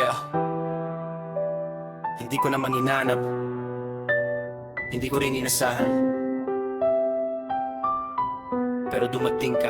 Yeah. Hindi ko naman hinanap, hindi ko rin inasahan, pero dumating ka.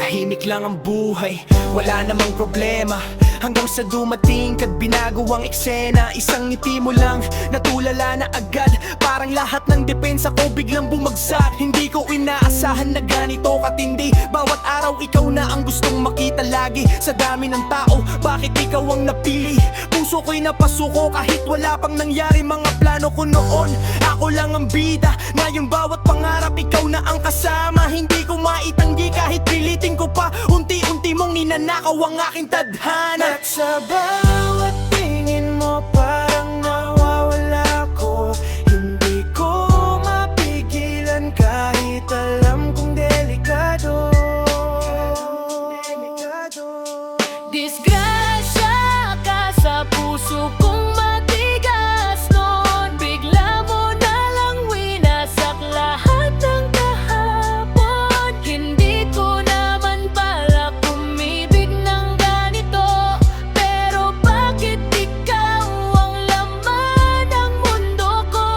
Tahimik lang ang buhay, wala namang problema, hanggang sa dumating ka't binago ang eksena. Isang ngiti mo lang, natulala na agad, parang lahat ng depensa ko biglang bumagsak. Hindi ko inaasahan na ganito katindi, bawat araw ikaw na ang gustong makita lagi. Sa dami ng tao, bakit ikaw ang napili? Puso ko'y napasuko kahit wala pang nangyari. Mga plano ko noon, ako lang ang bida. Ngayong bawat pangarap, ikaw na ang kasama. Hindi ko maitanggi kahit pilitin ko pa, unti-unti mong ninanakaw ang aking tadhana. At sa bawat tingin mo parang nawawala ko, hindi ko mapigilan kahit alam kong delikado. Disgrasya ka sa puso kong matigas noon, bigla mo na lang winasak lahat ng kahapon. Hindi ko naman pala umibig ng ganito, pero bakit ikaw ang laman ng mundo ko?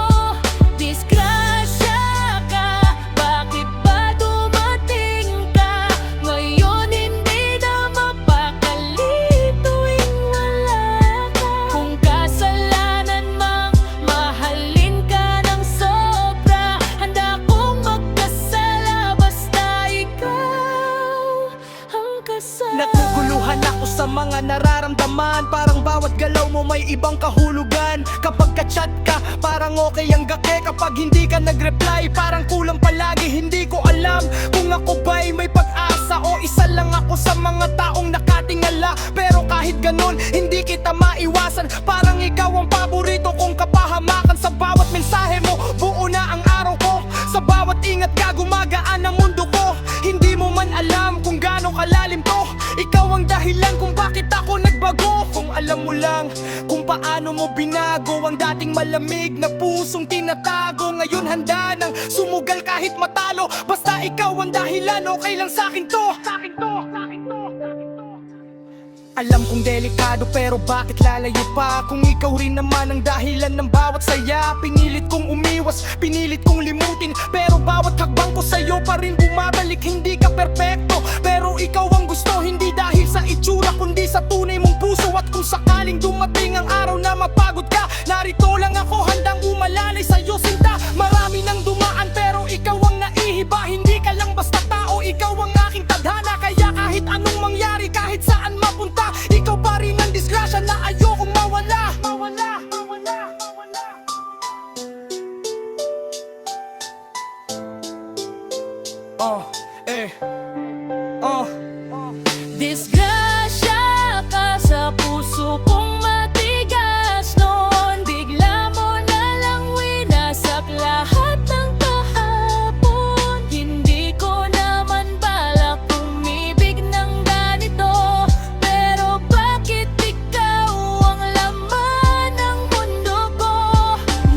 Disgrasya ka, bakit ba dumating ka ngayon? Hindi na mapakali tuwing wala ka. Kung kasalanan mang mahalin ka ng sobra, handa kong magkasala basta ikaw ang kasama. Naguguluhan ako sa mga nararamdaman, parang bawat galaw mo may ibang kahulugan. Kapag ka-chat ka, parang okay ang gake. Kapag hindi ka nag-reply, parang kulang palagi. Hindi ko alam kung ako ba'y may pag-asa o isa lang ako sa mga taong nakatingala. Pero kahit ganun, hindi kita maiwasan. Parang ikaw ang paborito kong kapahamakan. Sa bawat mensahe mo, buo na ang araw ko. Sa bawat ingat ka, gumagaan ang mundo ko. Hindi mo man alam kung gaano kalalim to. Ikaw ang dahilan kung bakit ako nagbago. Kung alam mo lang kung paano mo binago ang dating malamig na pusong tinatago. Ngayon handa nang sumugal kahit matalo. Basta ikaw ang dahilan, okay lang sa'kin to. Alam kong delikado pero bakit lalayo pa? Kung ikaw rin naman ang dahilan ng bawat saya. Pinilit kong umiwas, pinilit kong limutin, pero bawat hakbang ko sa'yo pa rin bumabalik. Hindi ka perpekto, pero ikaw ang gusto. Hindi dahil sa itsura kundi sa tunay mong puso. At kung sakaling dumating ang araw na mapagod ka, narito lang ako handang umalalay sa'yo sinta. Marami nang dumaan pero ikaw ang naihiba. Hindi ka lang basta tao, ikaw ang aking tadhana. Kaya kahit anong mangyari, kahit saan mapunta, ikaw pa rin ang disgrasya na ayokong mawala. Disgrasya ka sa puso kong matigas noon, bigla mo na lang winasak lahat ng kahapon. Hindi ko naman balak umibig ng ganito, pero bakit ikaw ang laman ng mundo ko?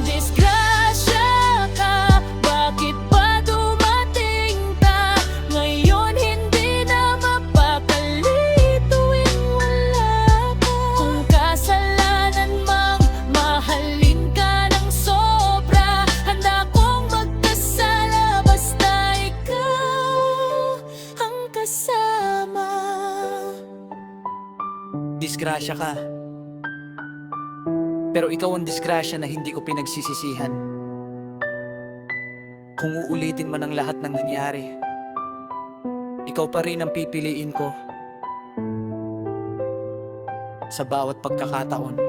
Disgrasya ka, bakit ba dumating ka ngayon? Hindi na mapakali tuwing wala ka. Kung kasalanan mang mahalin ka ng sobra, handa kong magkasala basta ikaw ang kasama. Disgrasya ka, pero ikaw ang disgrasya na hindi ko pinagsisisihan. Kung uulitin man ang lahat ng nangyari, ikaw pa rin ang pipiliin ko sa bawat pagkakataon.